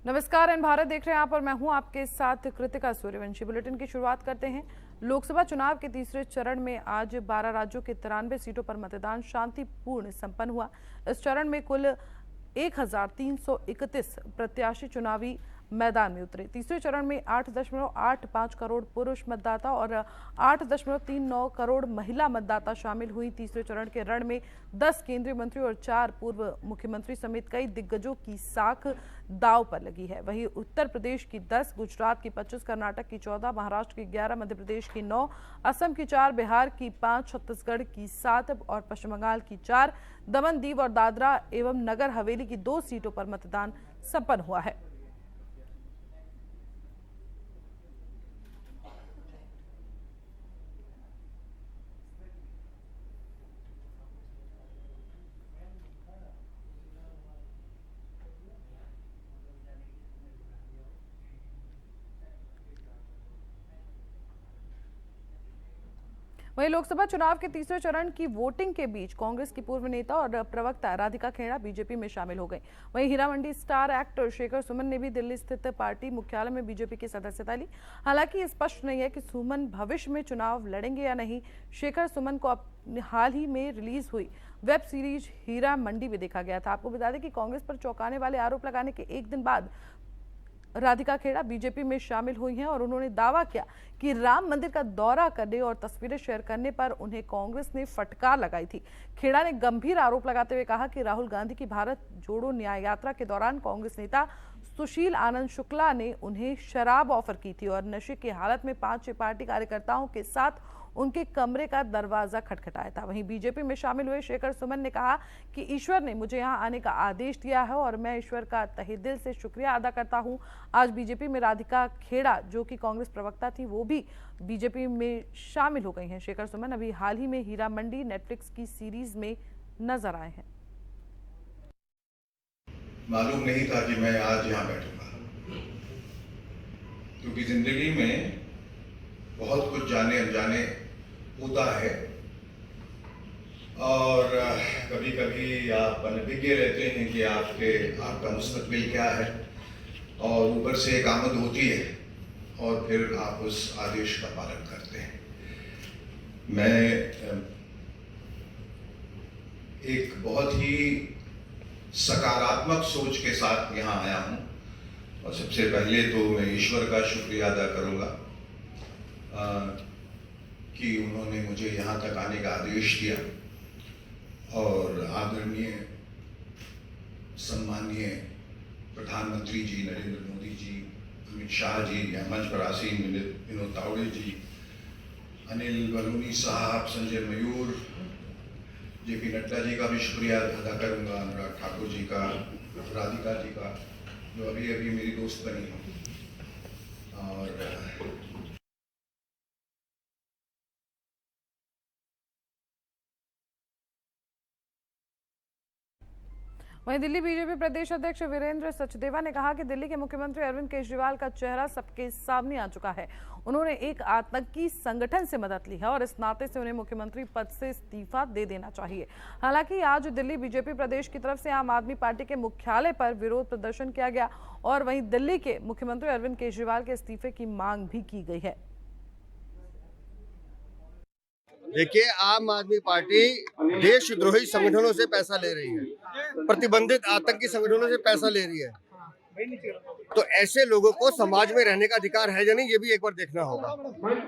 नमस्कार, एन भारत देख रहे हैं आप और मैं हूं आपके साथ कृतिका सूर्यवंशी। बुलेटिन की शुरुआत करते हैं। लोकसभा चुनाव के तीसरे चरण में आज 12 राज्यों के 93 सीटों पर मतदान शांतिपूर्ण संपन्न हुआ। इस चरण में कुल 1331 प्रत्याशी चुनावी मैदान में उतरे। तीसरे चरण में 8.85 करोड़ पुरुष मतदाता और 8.39 करोड़ महिला मतदाता शामिल हुई। तीसरे चरण के रण में 10 केंद्रीय मंत्री और 4 पूर्व मुख्यमंत्री समेत कई दिग्गजों की साख दांव पर लगी है। वहीं उत्तर प्रदेश की 10, गुजरात की 25, कर्नाटक की 14, महाराष्ट्र की 11, मध्य प्रदेश की 9, असम की 4, बिहार की 5, छत्तीसगढ़ की 7 और पश्चिम बंगाल की 4, दमन दीव और दादरा एवं नगर हवेली की 2 सीटों पर मतदान संपन्न हुआ है। वहीं लोकसभा चुनाव के तीसरे चरण की वोटिंग के बीच कांग्रेस की पूर्व नेता और प्रवक्ता राधिका खेड़ा बीजेपी में शामिल हो गई। वहीं हीरा मंडी स्टार एक्टर शेखर सुमन ने भी दिल्ली स्थित पार्टी मुख्यालय में बीजेपी की सदस्यता ली। हालांकि स्पष्ट नहीं है कि सुमन भविष्य में चुनाव लड़ेंगे या नहीं। शेखर सुमन को हाल ही में रिलीज हुई वेब सीरीज हीरा मंडी में देखा गया था। आपको बता दें कि कांग्रेस पर चौंकाने वाले आरोप लगाने के एक दिन बाद राधिका खेड़ा बीजेपी में शामिल हुई हैं और उन्होंने दावा किया कि राम मंदिर का दौरा करने और तस्वीरें शेयर करने पर उन्हें कांग्रेस ने फटकार लगाई थी। खेड़ा ने गंभीर आरोप लगाते हुए कहा कि राहुल गांधी की भारत जोड़ो न्याय यात्रा के दौरान कांग्रेस नेता सुशील आनंद शुक्ला ने उन्हें शराब ऑफर की थी और नशे की हालत में 5 पार्टी कार्यकर्ताओं के साथ उनके कमरे का दरवाजा खटखटाया था। वहीं बीजेपी में शामिल हुए शेखर सुमन ने कहा कि ईश्वर ने मुझे यहां आने का आदेश दिया है और मैं ईश्वर का तहे दिल से शुक्रिया अदा करता हूं। आज बीजेपी में राधिका खेड़ा, जो कि कांग्रेस प्रवक्ता थी, वो भी बीजेपी में शामिल हो गई हैं। शेखर सुमन अभी हाल ही में हीरा मंडी नेटफ्लिक्स की सीरीज में नजर आए हैं। मालूम नहीं था कि मैं आज यहाँ बैठूंगा, क्योंकि जिंदगी में बहुत कुछ जाने अनजाने होता है और कभी कभी आप अनभिज्ञ रहते हैं कि आपका मुस्तकबिल क्या है और ऊपर से एक आमद होती है और फिर आप उस आदेश का पालन करते हैं। मैं एक बहुत ही सकारात्मक सोच के साथ यहाँ आया हूँ और सबसे पहले तो मैं ईश्वर का शुक्रिया अदा करूँगा कि उन्होंने मुझे यहाँ तक आने का आदेश दिया और आदरणीय सम्माननीय प्रधानमंत्री जी नरेंद्र मोदी जी, अमित शाह जी, या मंच पर आसीन विनोद तावड़े जी, अनिल बलूनी साहब, संजय मयूर, जेपी नड्डा जी का भी शुक्रिया अदा करूंगा, अनुराग ठाकुर जी का, राधिका जी का, जो अभी अभी मेरी दोस्त बनी हो, और वहीं दिल्ली बीजेपी प्रदेश अध्यक्ष वीरेंद्र सचदेवा ने कहा कि दिल्ली के मुख्यमंत्री अरविंद केजरीवाल का चेहरा सबके सामने आ चुका है। उन्होंने एक आतंकी संगठन से मदद ली है और इस नाते से उन्हें मुख्यमंत्री पद से इस्तीफा दे देना चाहिए। हालांकि आज दिल्ली बीजेपी प्रदेश की तरफ से आम आदमी पार्टी के मुख्यालय पर विरोध प्रदर्शन किया गया और वहीं दिल्ली के मुख्यमंत्री अरविंद केजरीवाल के इस्तीफे की मांग भी की गई है। देखिए, आम आदमी पार्टी देशद्रोही संगठनों से पैसा ले रही है, प्रतिबंधित आतंकी संगठनों से पैसा ले रही है, तो ऐसे लोगों को समाज में रहने का अधिकार है या नहीं, ये भी एक बार देखना होगा।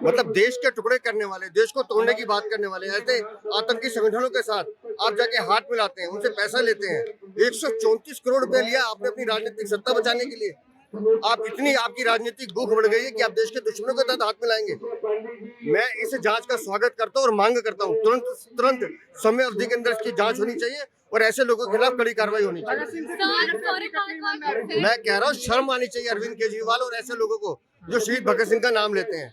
मतलब देश के टुकड़े करने वाले, देश को तोड़ने की बात करने वाले ऐसे आतंकी संगठनों के साथ आप जाके हाथ मिलाते हैं, उनसे पैसा लेते हैं। 134 करोड़ रुपए लिया आपने अपनी राजनीतिक सत्ता बचाने के लिए। आपकी राजनीतिक भूख बढ़ गई है कि आप देश के दुश्मनों के साथ हाथ मिलाएंगे। मैं इस जांच का स्वागत करता हूं और मांग करता हूं तुरंत समय अवधि के अंदर इसकी जांच होनी चाहिए और ऐसे लोगों के खिलाफ कड़ी कार्रवाई होनी चाहिए। मैं कह रहा हूं, शर्म आनी चाहिए अरविंद केजरीवाल और ऐसे लोगों को जो शहीद भगत सिंह का नाम लेते हैं।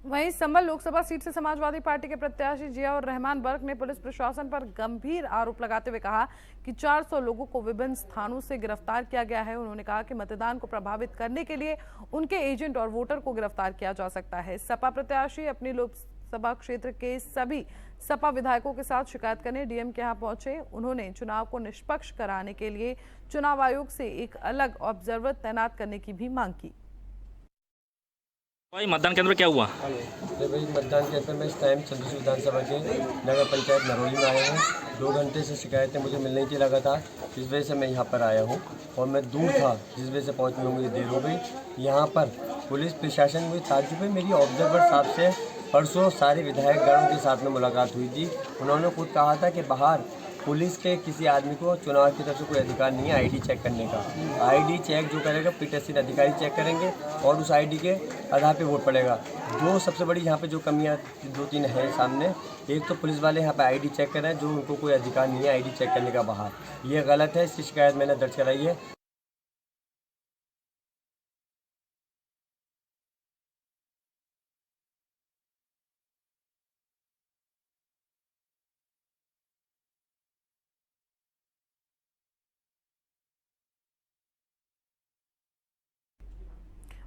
वहीं संभल लोकसभा सीट से समाजवादी पार्टी के प्रत्याशी जियाउर रहमान बर्क ने पुलिस प्रशासन पर गंभीर आरोप लगाते हुए कहा कि 400 लोगों को विभिन्न स्थानों से गिरफ्तार किया गया है। उन्होंने कहा कि मतदान को प्रभावित करने के लिए उनके एजेंट और वोटर को गिरफ्तार किया जा सकता है। सपा प्रत्याशी अपनी लोकसभा क्षेत्र के सभी सपा विधायकों के साथ शिकायत करने डीएम के यहां पहुंचे। उन्होंने चुनाव को निष्पक्ष कराने के लिए चुनाव आयोग से एक अलग ऑब्जर्वर तैनात करने की भी मांग की। भाई मतदान केंद्र क्या हुआ? भाई मतदान केंद्र में इस टाइम चंद्रशेखर विधानसभा के नगर पंचायत नरोली में आया हूँ। 2 घंटे से शिकायतें मुझे मिल रही थी लगातार, इस वजह से मैं यहाँ पर आया हूँ और मैं दूर था जिस वजह से पहुँचने में मुझे देर हो गई। यहाँ पर पुलिस प्रशासन में ताज्जुब है। मेरी ऑब्जर्वर साहब से परसों सारे विधायक गणों के साथ में मुलाकात हुई थी। उन्होंने खुद कहा था कि बाहर पुलिस के किसी आदमी को चुनाव की तरफ से कोई अधिकार नहीं है आईडी चेक करने का। आईडी चेक जो करेगा पीठासीन अधिकारी चेक करेंगे और उस आईडी के आधार पे वोट पड़ेगा। जो सबसे बड़ी यहाँ पे जो कमियाँ 2-3 हैं सामने, एक तो पुलिस वाले यहाँ पे आईडी चेक कर रहे हैं जो उनको कोई अधिकार नहीं है आईडी चेक करने का बाहर, ये गलत है। इसकी शिकायत मैंने दर्ज कराई है।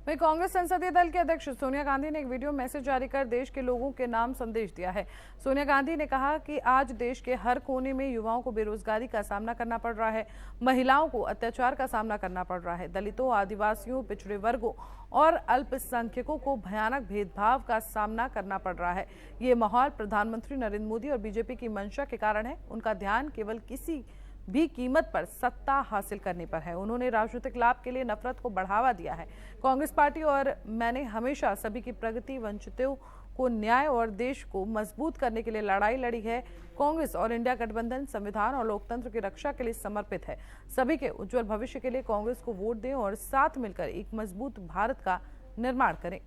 वहीं कांग्रेस संसदीय दल के अध्यक्ष सोनिया गांधी ने एक वीडियो मैसेज जारी कर देश के लोगों के नाम संदेश दिया है। सोनिया गांधी ने कहा कि आज देश के हर कोने में युवाओं को बेरोजगारी का सामना करना पड़ रहा है, महिलाओं को अत्याचार का सामना करना पड़ रहा है, दलितों, आदिवासियों, पिछड़े वर्गों और अल्पसंख्यकों को भयानक भेदभाव का सामना करना पड़ रहा है। ये माहौल प्रधानमंत्री नरेंद्र मोदी और बीजेपी की मंशा के कारण है। उनका ध्यान केवल किसी भी कीमत पर सत्ता हासिल करने पर है। उन्होंने राजनीतिक लाभ के लिए नफरत को बढ़ावा दिया है। कांग्रेस पार्टी और मैंने हमेशा सभी की प्रगति, वंचितों को न्याय और देश को मजबूत करने के लिए लड़ाई लड़ी है। कांग्रेस और इंडिया गठबंधन संविधान और लोकतंत्र की रक्षा के लिए समर्पित है। सभी के उज्जवल भविष्य के लिए कांग्रेस को वोट दें और साथ मिलकर एक मजबूत भारत का निर्माण करें।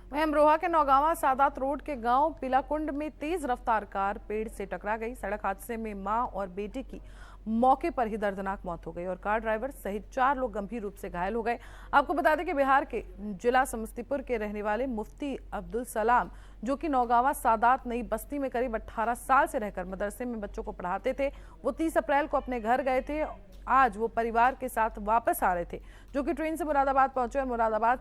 वहीं अमरोहा के नौगांवा सादात रोड के गांव पिलाकुंड में तेज रफ्तार कार पेड़ से टकरा गई। सड़क हादसे में मां और बेटे की मौके पर ही दर्दनाक मौत हो गई और कार ड्राइवर सहित 4 लोग गंभीर रूप से घायल हो गए। आपको बता दें कि बिहार के जिला समस्तीपुर के रहने वाले मुफ्ती अब्दुल सलाम, जो कि नौगांवा सादात नई बस्ती में करीब 18 साल से रहकर मदरसे में बच्चों को पढ़ाते थे, वो 30 अप्रैल को अपने घर गए थे। आज वो परिवार के साथ वापस आ रहे थे, जो कि ट्रेन से मुरादाबाद पहुंचे और मुरादाबाद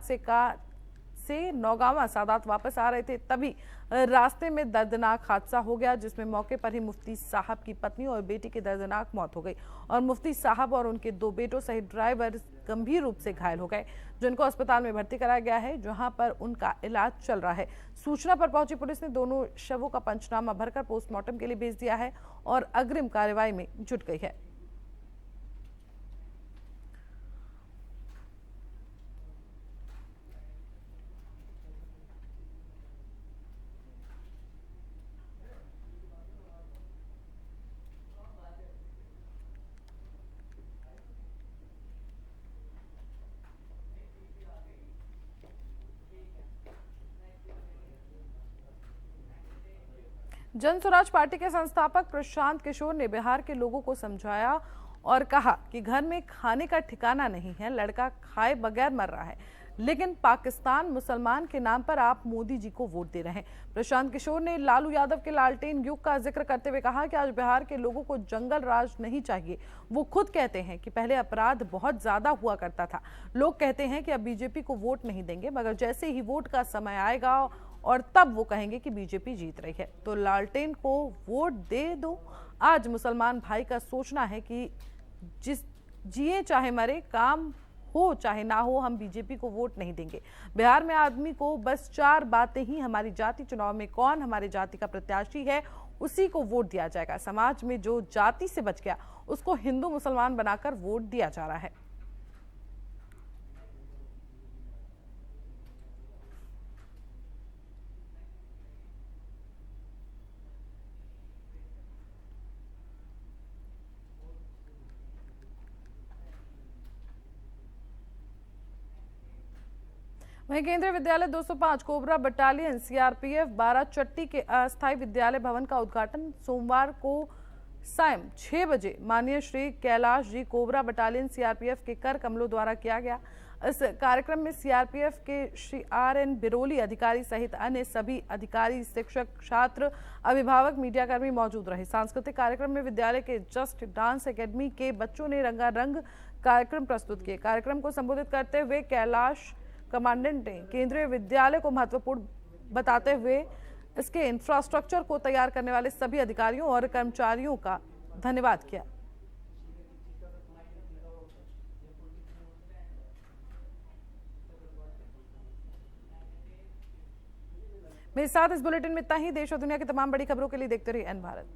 से नौगांवा सादात वापस आ रहे थे। तभी रास्ते में दर्दनाक हादसा हो गया, जिसमें मौके पर ही मुफ्ती साहब की पत्नी और बेटी की दर्दनाक मौत हो गई और मुफ्ती साहब और उनके 2 बेटों सहित ड्राइवर गंभीर रूप से घायल हो गए, जिनको अस्पताल में भर्ती कराया गया है, जहां पर उनका इलाज चल रहा है। सूचना पर पहुंची पुलिस ने दोनों शवों का पंचनामा भरकर पोस्टमार्टम के लिए भेज दिया है और अग्रिम कार्रवाई में जुट गई है। जन स्वराज पार्टी के संस्थापक प्रशांत किशोर ने बिहार के लोगों को समझाया और कहा कि घर में खाने का ठिकाना नहीं है, लड़का खाए बगैर मर रहा है, लेकिन पाकिस्तान मुसलमान के नाम पर आप मोदी जी को वोट दे रहे हैं। प्रशांत किशोर ने लालू यादव के लालटेन युग का जिक्र करते हुए कहा कि आज बिहार के लोगों को जंगल राज नहीं चाहिए। वो खुद कहते हैं कि पहले अपराध बहुत ज्यादा हुआ करता था, लोग कहते हैं कि अब बीजेपी को वोट नहीं देंगे, मगर जैसे ही वोट का समय आएगा और तब वो कहेंगे कि बीजेपी जीत रही है, तो लालटेन को वोट दे दो। आज मुसलमान भाई का सोचना है कि जिस जिए चाहे मरे, काम हो चाहे ना हो, हम बीजेपी को वोट नहीं देंगे। बिहार में आदमी को बस 4 बातें ही हमारी जाति, चुनाव में कौन हमारे जाति का प्रत्याशी है उसी को वोट दिया जाएगा। समाज में जो जाति से बच गया उसको हिंदू मुसलमान बनाकर वोट दिया जा रहा है। वहीं केंद्रीय विद्यालय 205 कोबरा बटालियन सीआरपीएफ 12 चट्टी के अस्थायी विद्यालय भवन का उद्घाटन सोमवार को सायं 6 बजे माननीय Shri Kailash ji cobra battalion CRPF के कर कमलों द्वारा किया गया। इस कार्यक्रम में सीआरपीएफ के श्री आर.एन. बिरोली अधिकारी सहित अन्य सभी अधिकारी, शिक्षक, छात्र, अभिभावक, मीडियाकर्मी मौजूद रहे। सांस्कृतिक कार्यक्रम में विद्यालय के जस्ट डांस एकेडमी के बच्चों ने रंगारंग कार्यक्रम प्रस्तुत किए। कार्यक्रम को संबोधित करते हुए कैलाश कमांडेंट ने केंद्रीय विद्यालय को महत्वपूर्ण बताते हुए इसके इंफ्रास्ट्रक्चर को तैयार करने वाले सभी अधिकारियों और कर्मचारियों का धन्यवाद किया। मेरे साथ इस बुलेटिन में इतना ही। देश और दुनिया की तमाम बड़ी खबरों के लिए देखते रहिए एन भारत।